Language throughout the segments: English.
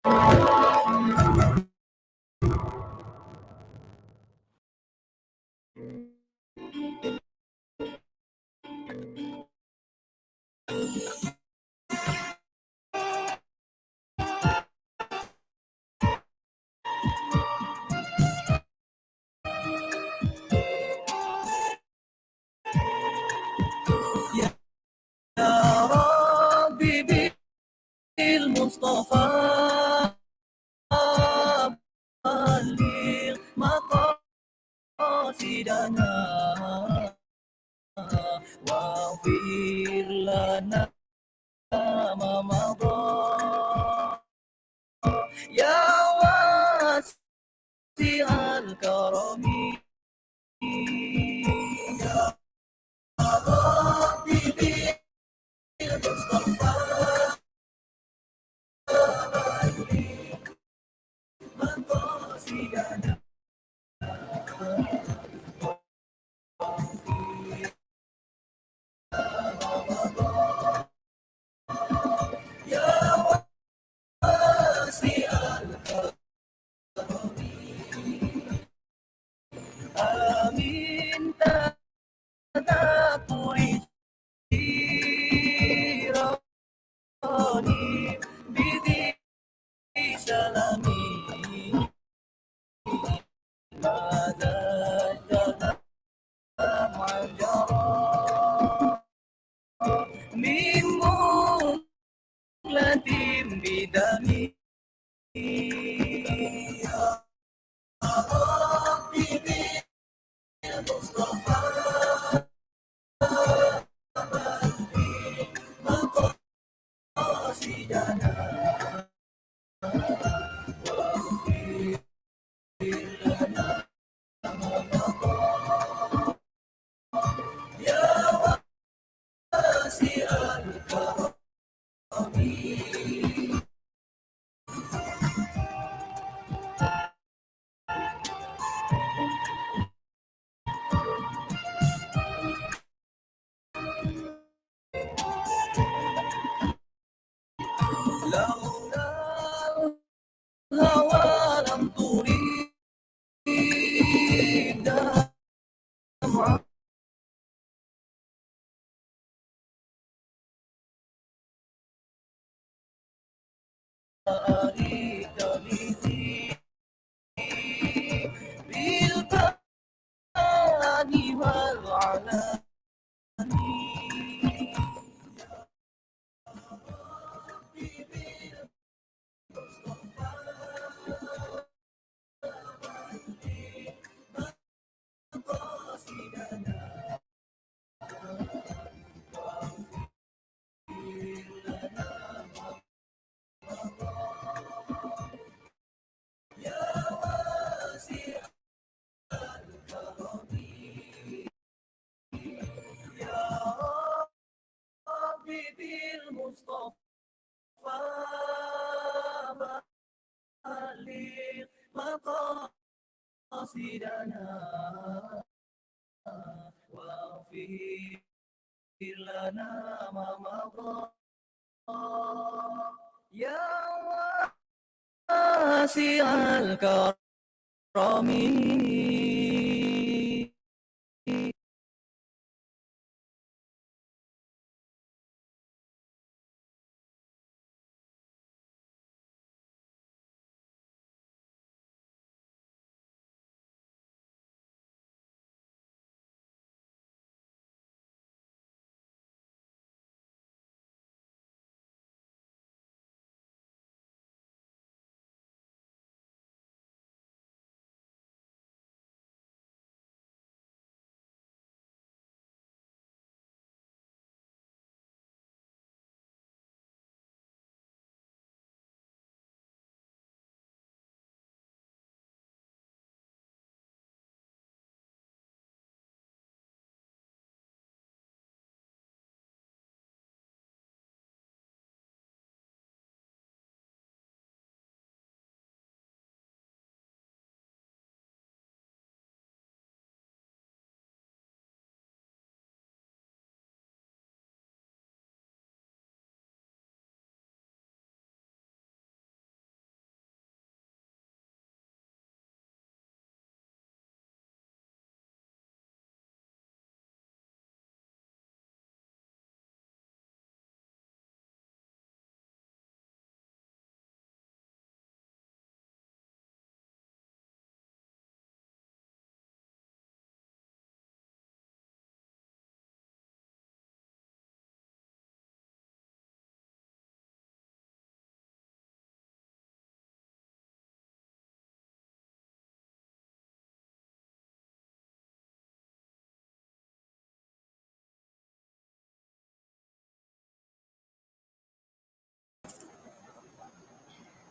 يا ربي بالمصطفى بلغ مقاصدنا واغفر لنا ما مضى يا واسع الكرم يا ربي بالمصطفى مقاصدنا يا واسع آمين تدبري جيراني بذي سلامي ماذا الدمع جرى من مهلة بدمي يا ربي بالمصطفى مقاصدنا يا واسع الكرم لولا الهوى لم تريد دمع أريد لذي بالبان والعلاني يا ربي بالمصطفى بلغ مقاصدنا واغفر لنا ما مضى يا واسع الكرم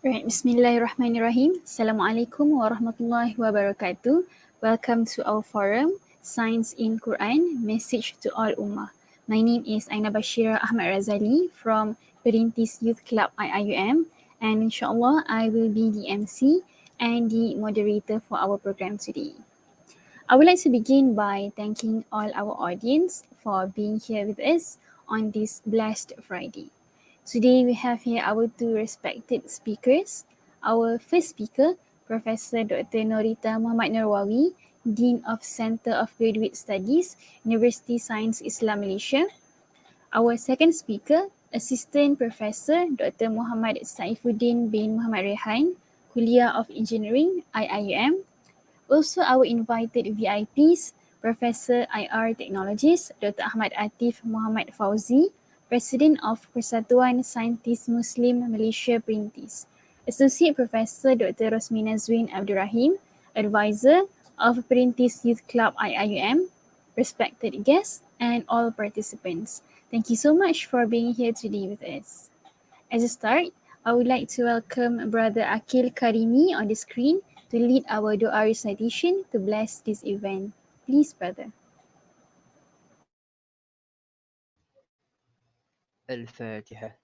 Right, Bismillahirrahmanirrahim. Assalamualaikum warahmatullahi wabarakatuh. Welcome to our forum, Science in Quran, Message to All Ummah. My name is Aina Bashira Ahmad Razali from Perintis Youth Club IIUM, and inshallah I will be the MC and the moderator for our program today. I would like to begin by thanking all our audience for being here with us on this blessed Friday. Today we have here our two respected speakers. Our first speaker, Professor Dr. Norita Muhammad Narwawi, Dean of Center of Graduate Studies, University Science Islam Malaysia. Our second speaker, Assistant Professor Dr. Muhammad Saifuddin bin Muhammad Rehan, Kuliah of Engineering, IIUM. Also our invited VIPs, Professor IR Technologist Dr. Ahmad Atif Muhammad Fauzi, President of Persatuan Saintis Muslim Malaysia Perintis, Associate Professor Dr. Rosmina Zwin Abdul Rahim, Advisor of Perintis Youth Club IIUM, respected guests and all participants. Thank you so much for being here today with us. As a start, I would like to welcome Brother Akil Karimi on the screen to lead our dua recitation to bless this event. Please, brother. الفاتحة.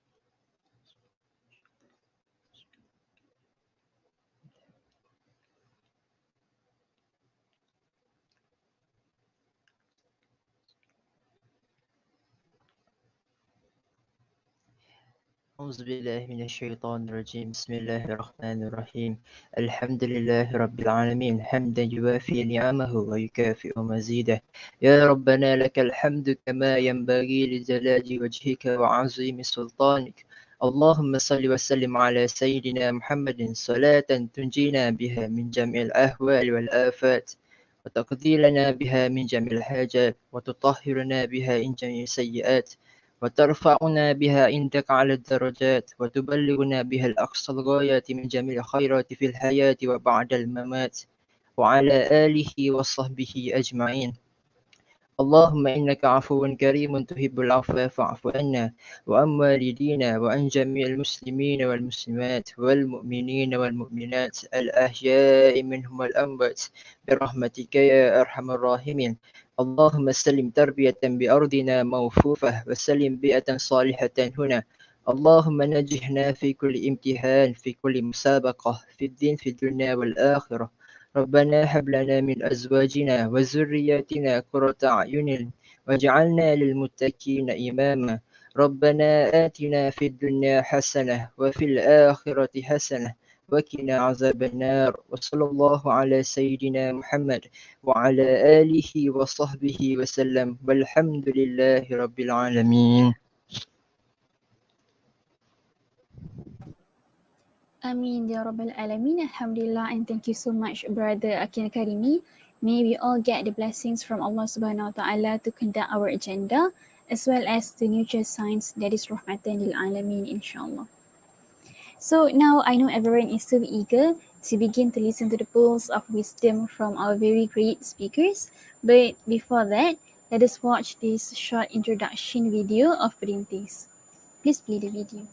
أعوذ بالله من الشيطان الرجيم. بسم الله الرحمن الرحيم. الحمد لله رب العالمين حمدا يوافي نعمه ويكافئ مزيده. يا ربنا لك الحمد كما ينبغي لجلال وجهك وعظيم سلطانك. اللهم صل وسلم على سيدنا محمد صلاة تنجينا بها من جميع الأهوال والآفات، وتقضي لنا بها من جميع الحاجات، وتطهرنا بها من جميع السيئات، وترفعنا بها عندك على الدرجات، وتبلغنا بها الأقصى الغايات من جميع الخيرات في الحياة وبعد الممات، وعلى آله وصحبه أجمعين. اللهم إنك عفو كريم تحب العفو فاعف عنا وعن والدينا وعن جميع المسلمين والمسلمات والمؤمنين والمؤمنات الأحياء منهم والأموات برحمتك يا أرحم الراحمين. اللهم سلم تربية بأرضنا موفوفة وسلم بيئة صالحة هنا. اللهم نجحنا في كل امتحان في كل مسابقة في الدين في الدنيا والآخرة. ربنا هب لنا من أزواجنا وذرياتنا قرة أعين واجعلنا للمتقين إماما. ربنا آتنا في الدنيا حسنة وفي الآخرة حسنة وقنا عذاب النار. وصلى الله على سيدنا محمد وعلى آله وصحبه وسلم والحمد لله رب العالمين. Ameen Ya Rabbal Alameen. Alhamdulillah, and thank you so much, Brother Akil Karimi. May we all get the blessings from Allah Subhanahu Wa Taala to conduct our agenda, as well as to nurture science that is rahmatan lil alameen, inshallah. So now I know everyone is so eager to begin to listen to the pearls of wisdom from our very great speakers. But before that, let us watch this short introduction video of Perintis. Please play the video.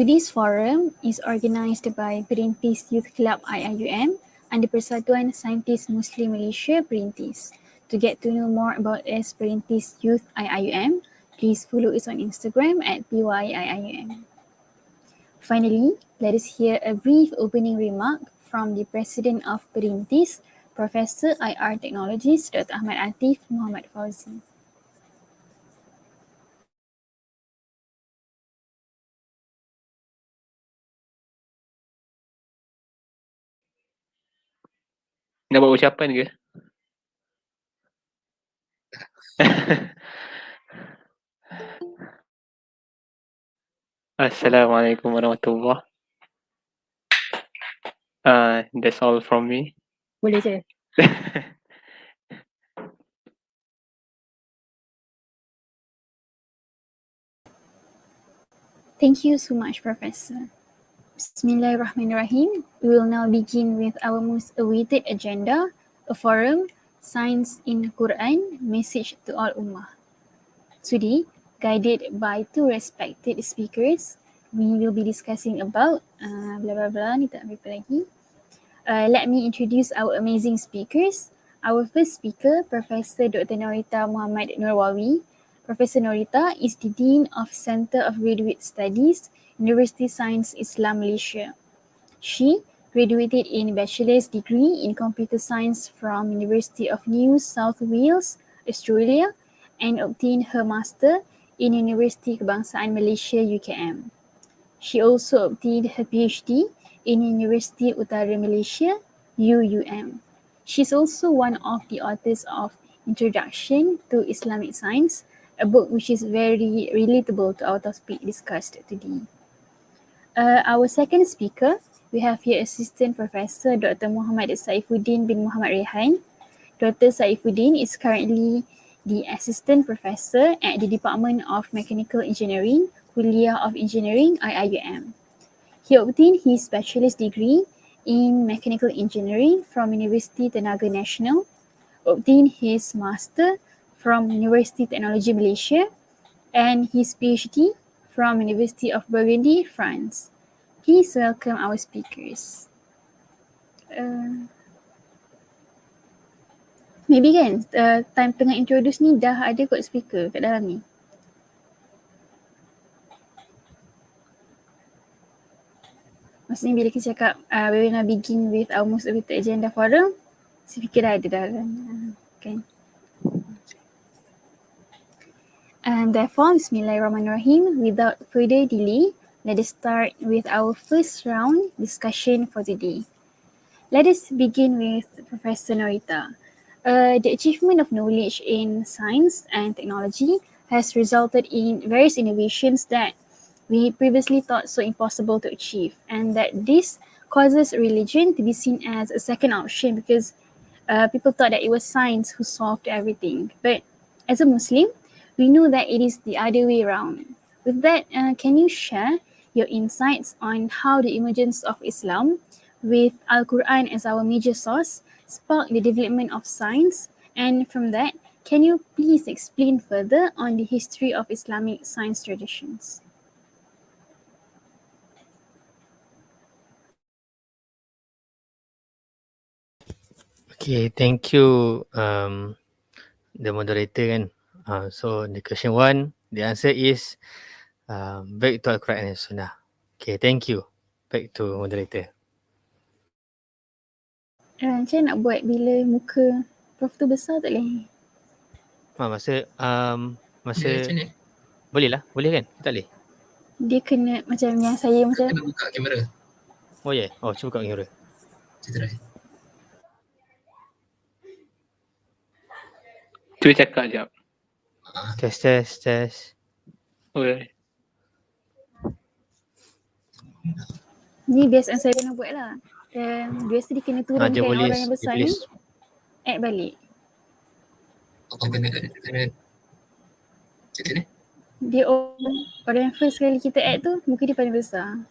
Today's forum is organised by Perintis Youth Club IIUM and the Persatuan Saintis Muslim Malaysia Perintis. To get to know more about us Perintis Youth IIUM, please follow us on Instagram at PYIIUM. Finally, let us hear a brief opening remark from the President of Perintis, Professor IR Technologies, Dr. Ahmad Atif Muhammad Fauzi. Nak buat ucapan ke? Assalamualaikum warahmatullahi. That's all from me. Boleh je. Thank you so much, Professor. Bismillahirrahmanirrahim. We will now begin with our most awaited agenda, a forum, Science in Quran, Message to All Ummah. Today, guided by two respected speakers, we will be discussing about blah blah blah, ni tak apa lagi. Let me introduce our amazing speakers. Our first speaker, Professor Dr. Norita Muhammad Nurwawi. Professor Norita is the Dean of Center of Graduate Studies, University Science Islam Malaysia. She graduated in Bachelor's degree in Computer Science from University of New South Wales, Australia, and obtained her Master in University Kebangsaan Malaysia, UKM. She also obtained her PhD in University Utara Malaysia, UUM. She's also one of the authors of Introduction to Islamic Science, a book which is very relatable to our topic discussed today. Our second speaker, we have here Assistant Professor Dr. Muhammad Saifuddin bin Muhammad Rehan. Dr. Saifuddin is currently the Assistant Professor at the Department of Mechanical Engineering, Kuliah of Engineering, IIUM. He obtained his bachelor's degree in Mechanical Engineering from University Tenaga Nasional, obtained his master from University Technology Malaysia, and his PhD from University of Burgundy, France. Please welcome our speakers. Maybe kan time tengah introduce ni dah ada kot speaker kat dalam ni. Maksudnya bila kita cakap we will now begin with our most awaited agenda forum, speaker dah ada dalam. Kan? And therefore, Bismillahirrahmanirrahim, without further delay, let us start with our first round discussion for today. Let us begin with Professor Norita. The achievement of knowledge in science and technology has resulted in various innovations that we previously thought so impossible to achieve, and that this causes religion to be seen as a second option because people thought that it was science who solved everything. But as a Muslim, we know that it is the other way around. With that, can you share your insights on how the emergence of Islam, with Al-Quran as our major source, sparked the development of science? And from that, can you please explain further on the history of Islamic science traditions? Okay, thank you the moderator kan. So the question one, the answer is back to Al-Quran and Sunnah. Okay, thank you. Back to moderator. Macam nak buat bila muka Prof tu besar tak boleh? Masa Macam ni? boleh lah, boleh kan? Tak boleh? Dia kena macam yang saya macam Kena buka kamera. Oh yeah, oh cuba buka kamera. Kita try. Cuba cakap sekejap. Test. Okay. ni biasa saya kena buat lah. Biasa dia kena turunkan Dia boleh, orang yang besar ni add balik. Kena macam ni? Dia orang yang first kali kita add tu muka dia paling besar.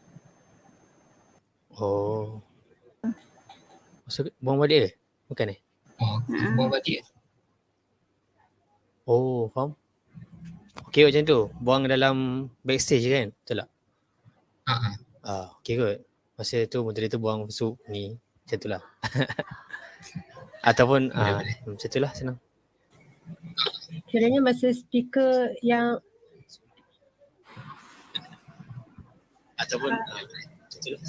Oh. So, buang balik ke? Bukan eh? Buang balik. Oh, faham? Okay macam tu. Buang dalam backstage je kan? Betul tak? Okay kot. Masa tu moderator buang sup ni. Macam tu lah. Ataupun Boleh. macam tu lah, senang. Kiranya masa speaker yang Ataupun macam tu lah.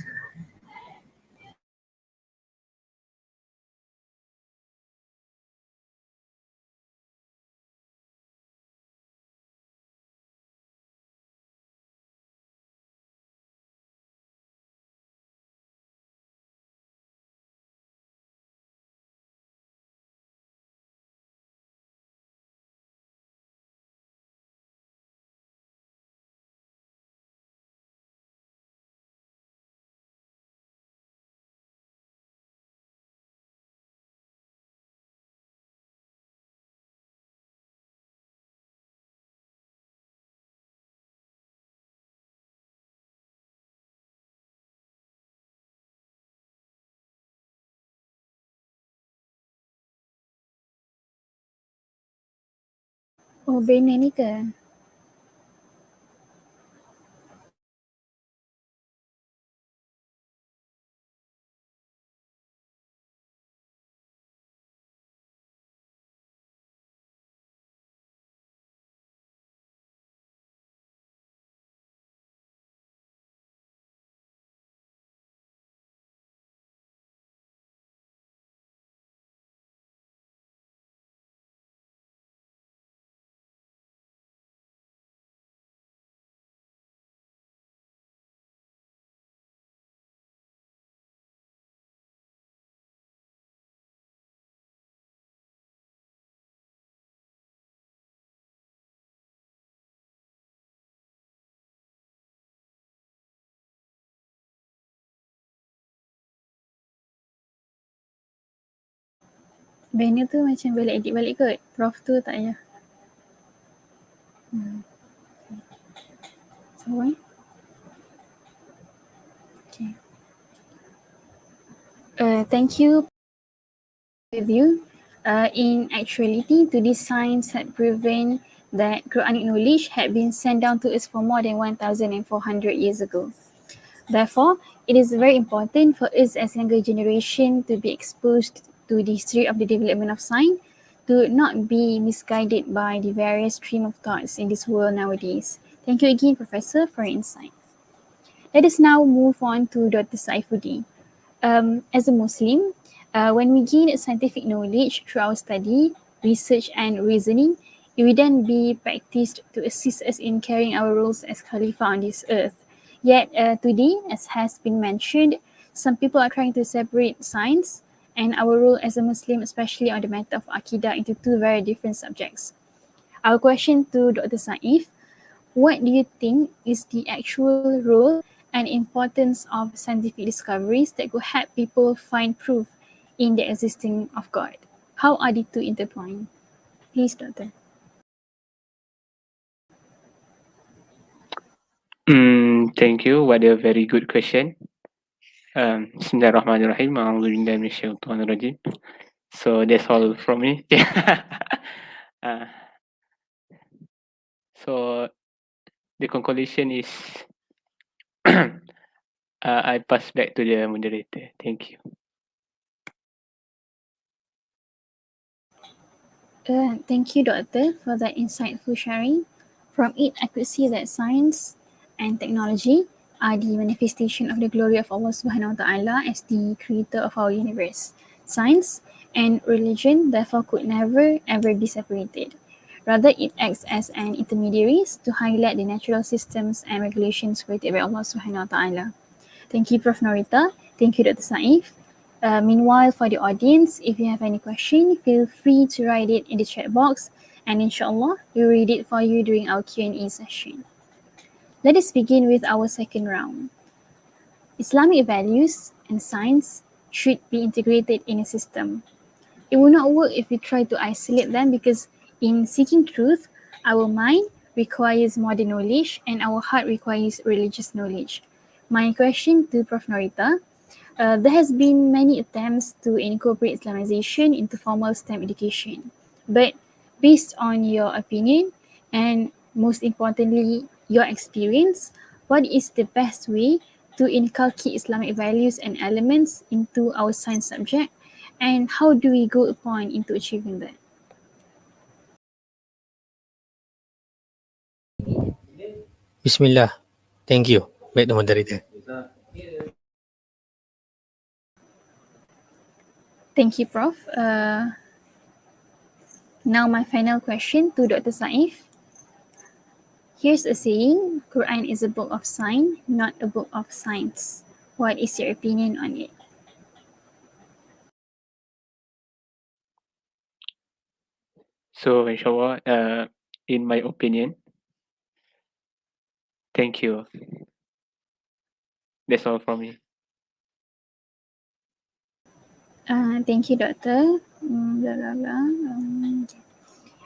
Oh, banner ni ke? Banner tu macam boleh edit balik kot. Prof tu tak payah. So, okay. Thank you with you. In actuality, today's science had proven that Quranic knowledge had been sent down to us for more than 1,400 years ago. Therefore, it is very important for us as younger generation to be exposed to the history of the development of science, to not be misguided by the various stream of thoughts in this world nowadays. Thank you again, Professor, for your insight. Let us now move on to Dr. Saifuddin. As a Muslim, when we gain scientific knowledge through our study, research and reasoning, it will then be practiced to assist us in carrying our roles as Khalifa on this earth. Yet today, as has been mentioned, some people are trying to separate science and our role as a Muslim, especially on the matter of Aqidah, into two very different subjects. Our question to Dr. Saif: what do you think is the actual role and importance of scientific discoveries that could help people find proof in the existence of God? How are the two intertwined? Please, Doctor. Thank you. What a very good question. Bismillahirrahmanirrahim. A'udzubillahi minasyaitonirrajim. So that's all from me. So the conclusion is I pass back to the moderator. Thank you. Thank you, Doctor, for that insightful sharing. From it, I could see that science and technology are the manifestation of the glory of Allah Subhanahu wa Taala as the creator of our universe. Science and religion therefore could never ever be separated. Rather, it acts as an intermediaries to highlight the natural systems and regulations created by Allah Subhanahu wa Taala. Thank you, Prof. Norita. Thank you, Dr. Saif. Meanwhile, for the audience, if you have any question, feel free to write it in the chat box, and inshallah, we'll read it for you during our Q&A session. Let us begin with our second round. Islamic values and science should be integrated in a system. It will not work if we try to isolate them, because in seeking truth, our mind requires modern knowledge and our heart requires religious knowledge. My question to Prof. Norita: there has been many attempts to incorporate Islamization into formal STEM education. But based on your opinion and most importantly, your experience, what is the best way to inculcate Islamic values and elements into our science subject, and how do we go upon into achieving that? Bismillah. Thank you. Baik, the moderator. Thank you, Prof. Now my final question to Dr. Saif. Here's a saying, Quran is a book of sign, not a book of science. What is your opinion on it? So inshallah, in my opinion, thank you. That's all from me. Thank you, Doctor.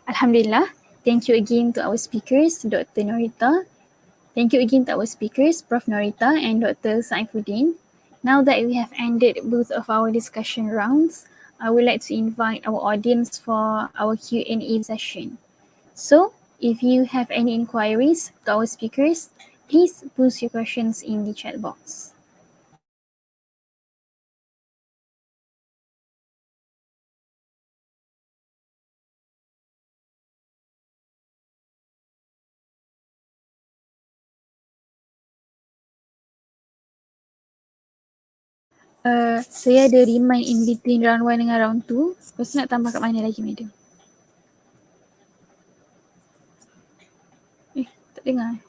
Alhamdulillah. Thank you again to our speakers, Dr. Norita. Thank you again to our speakers, Prof. Norita and Dr. Saifuddin. Now that we have ended both of our discussion rounds, I would like to invite our audience for our Q&A session. So, if you have any inquiries to our speakers, please post your questions in the chat box. Saya ada remind in between round 1 dengan round 2. Lepas tu nak tambah kat mana lagi, madam? Tak dengar.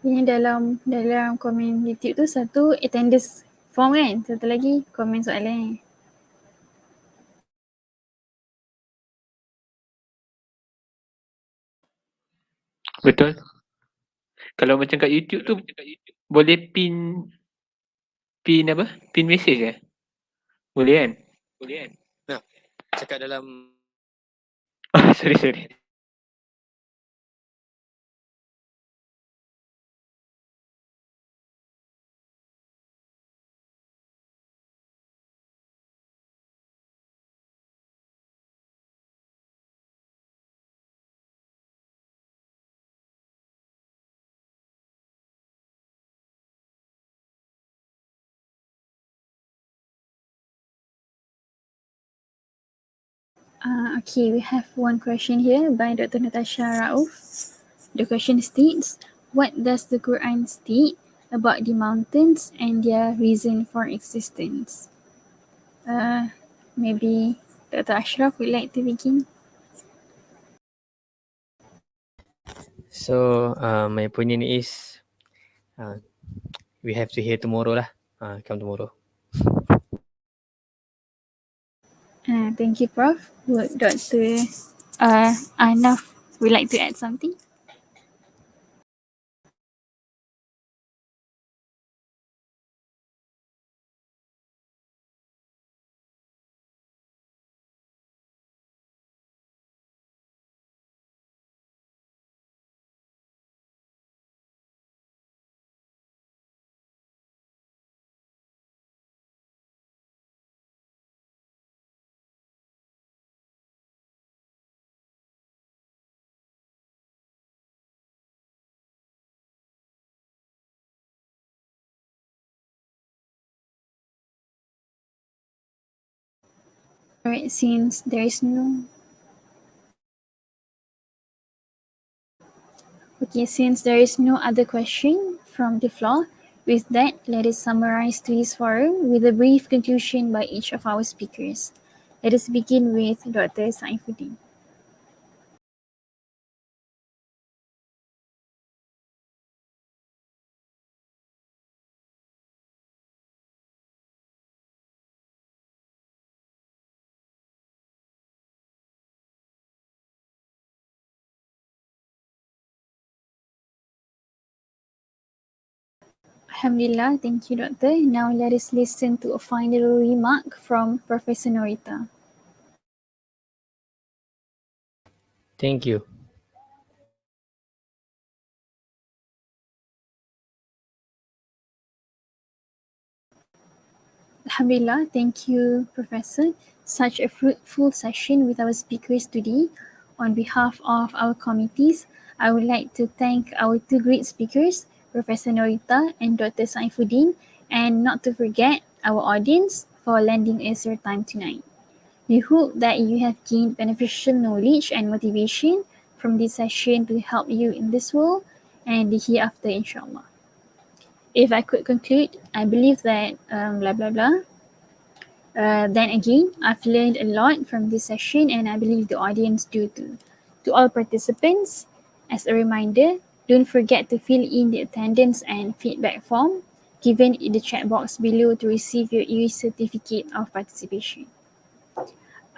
Ini dalam komen YouTube tu satu attendance form kan? Satu lagi komen soalan. Betul. Kalau macam kat YouTube tu boleh pin apa? Pin message ke? Boleh kan? Nah, cakap dalam Sorry. Okay, we have one question here by Dr. Natasha Rauf. The question states, what does the Quran state about the mountains and their reason for existence? Maybe Dr. Ashraf would like to begin. So, my opinion is we have to hear tomorrow lah. Come tomorrow. Thank you, Prof. Would Dr. Anaf would like to add something? Alright, since there is no other question from the floor, with that, let us summarize today's forum with a brief conclusion by each of our speakers. Let us begin with Dr. Saifuddin. Alhamdulillah, thank you, Doctor. Now let us listen to a final remark from Professor Norita. Thank you. Alhamdulillah, thank you, Professor. Such a fruitful session with our speakers today. On behalf of our committees, I would like to thank our two great speakers, Professor Norita and Dr. Saifuddin, and not to forget our audience for lending us your time tonight. We hope that you have gained beneficial knowledge and motivation from this session to help you in this world and the hereafter, inshallah. If I could conclude, I believe that blah blah blah. Then again, I've learned a lot from this session and I believe the audience do too. To all participants, as a reminder, don't forget to fill in the attendance and feedback form given in the chat box below to receive your e-certificate of participation.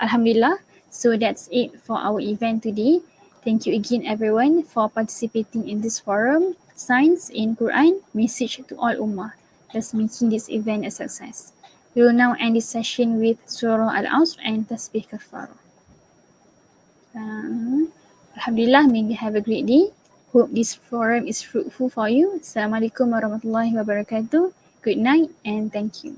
Alhamdulillah, so that's it for our event today. Thank you again everyone for participating in this forum, Science in Quran, Message to All Ummah, thus making this event a success. We will now end this session with Surah Al-Asr and Tasbih Kafarah. Alhamdulillah, may you have a great day. Hope this forum is fruitful for you. Assalamualaikum warahmatullahi wabarakatuh. Good night and thank you.